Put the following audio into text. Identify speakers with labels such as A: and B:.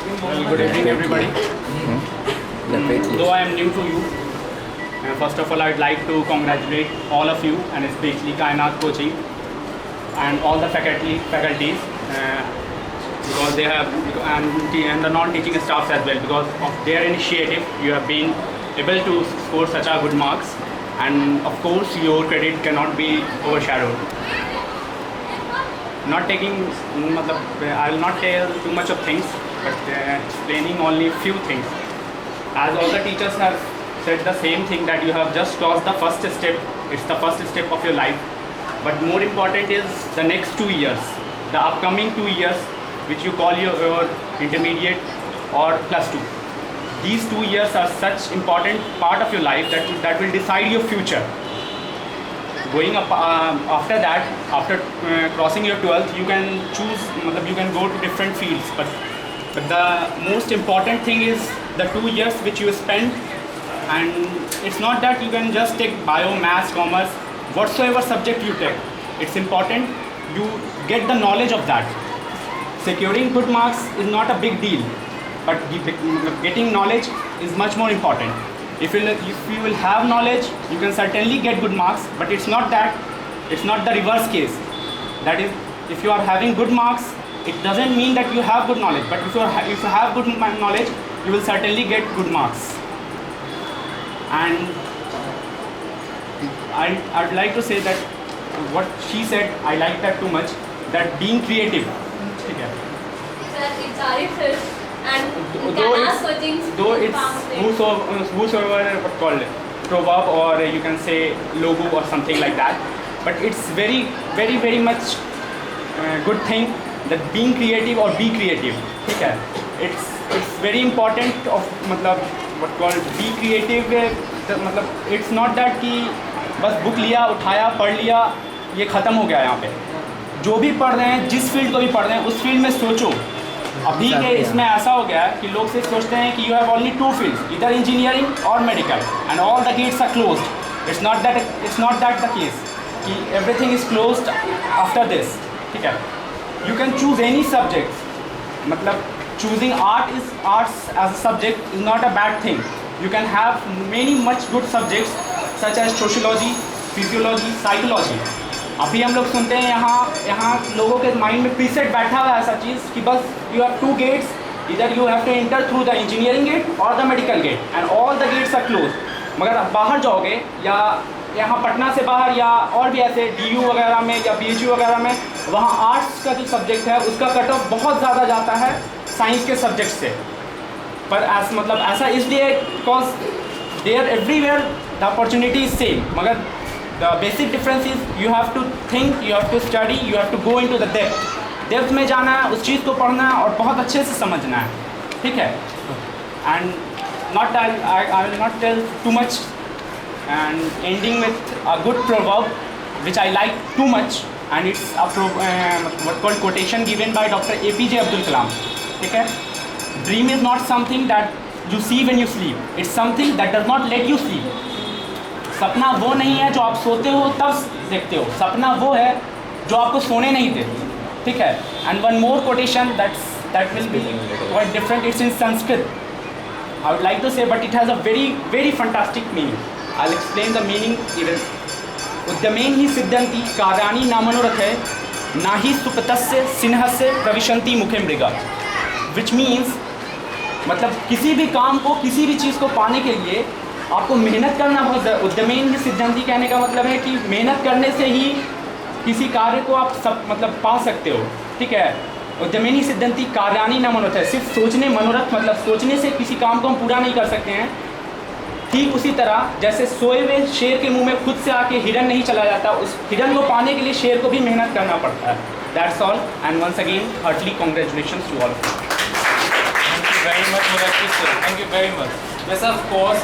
A: Well, good evening, everybody. Though I am new to you, first of all, I'd like to congratulate all of you, and especially Kainat Coaching and all the faculties, because they have, and the non-teaching staffs as well, because of their initiative, you have been able to score such a good marks, and of course, your credit cannot be overshadowed. Not taking, I will not tell too much of things, but explaining only few things. As all the teachers have said the same thing, that you have just crossed the first step. It's the first step of your life. But more important is the next 2 years, the upcoming 2 years, which you call your intermediate or plus 2. These 2 years are such important part of your life that will decide your future. Going up after that, after crossing your 12th, you can choose, you can go to different fields. But the most important thing is the 2 years which you spend, and it's not that you can just take bio, maths, commerce, whatsoever subject you take. It's important you get the knowledge of that. Securing good marks is not a big deal, but getting knowledge is much more important. If you will have knowledge, you can certainly get good marks, but it's not the reverse case. That is, if you are having good marks, it doesn't mean that you have good knowledge, but if you have good knowledge, you will certainly get good marks. And I'd like to say that what she said, I like that too much, that being creative.
B: Sir, it's Arif and
A: though it's whosoever called proverb, or you can say logo or something like that, but it's very, very, very much good thing that being creative or be creative. Okay, it's very important of what called be creative. It's not that कि बस book लिया, उठाया, पढ़ लिया, ये ख़त्म हो गया. यहाँ पे जो भी पढ़ रहे हैं, जिस फील्ड को भी पढ़ रहे हैं, उस फील्ड में सोचो. अभी के इसमें ऐसा हो गया है कि लोग सिर्फ सोचते हैं कि यू हैव ओनली 2 फील्ड्स, इधर इंजीनियरिंग और medical, and all the gates are closed. It's not that the case कि everything is closed after this. ठीक है, you can choose any subject. choosing arts as a subject is not a bad thing. You can have many much good subjects such as sociology, physiology, psychology. अभी हम लोग सुनते हैं यहाँ लोगों के माइंड में प्रीसेट बैठा हुआ है ऐसा चीज़ कि बस यू हैव 2 गेट्स, इधर you have to enter through the engineering gate और the medical gate, and all the gates are close. मगर आप बाहर जाओगे, या यहाँ पटना से बाहर, या और भी ऐसे DU वगैरह में या BHU वगैरह में, वहाँ आर्ट्स का जो सब्जेक्ट है उसका कट ऑफ बहुत ज़्यादा जाता है साइंस के सब्जेक्ट से. पर ऐसा इसलिए because there everywhere the opportunity is same, मगर the basic difference is you have to think, you have to study, you have to go into the depth में जाना है, उस चीज़ को पढ़ना है और बहुत अच्छे से समझना है. ठीक है, and I will not tell too much, and ending with a good proverb which I like too much, and it's a what called quotation given by Dr. APJ Abdul Kalam. ठीक है, dream is not something that you see when you sleep, it's something that does not let you sleep. सपना वो नहीं है जो आप सोते हो तब देखते हो, सपना वो है जो आपको सोने नहीं देते. ठीक है, and one more quotation that will be quite different. It's in Sanskrit. I would like to say, but it has a very, very fantastic meaning. I'll explain the meaning even. उद्यमेन ही सिद्धंति कार्याणि नामनोरथे नाहि सुपतस्य सिंहस्य प्रविशन्ति मुखे मृगा. Which means किसी भी काम को, किसी भी चीज़ को पाने के लिए आपको मेहनत करना बहुत ज़्यादा. उद्यमेन ही सिद्धांति कहने का मतलब है कि मेहनत करने से ही किसी कार्य को आप पा सकते हो. ठीक है, उद्यमेन ही सिद्धांति कार्याणि न मनोरथ है. सिर्फ सोचने, मनोरथ सोचने से किसी काम को हम पूरा नहीं कर सकते हैं. ठीक उसी तरह जैसे सोए हुए शेर के मुंह में खुद से आके हिरन नहीं चला जाता, उस हिरन को पाने के लिए शेर को भी मेहनत करना पड़ता है. That's all, and once again heartly congratulations to all.
C: Thank you very much, Mudassir sir. Thank you very much. Yes, of course.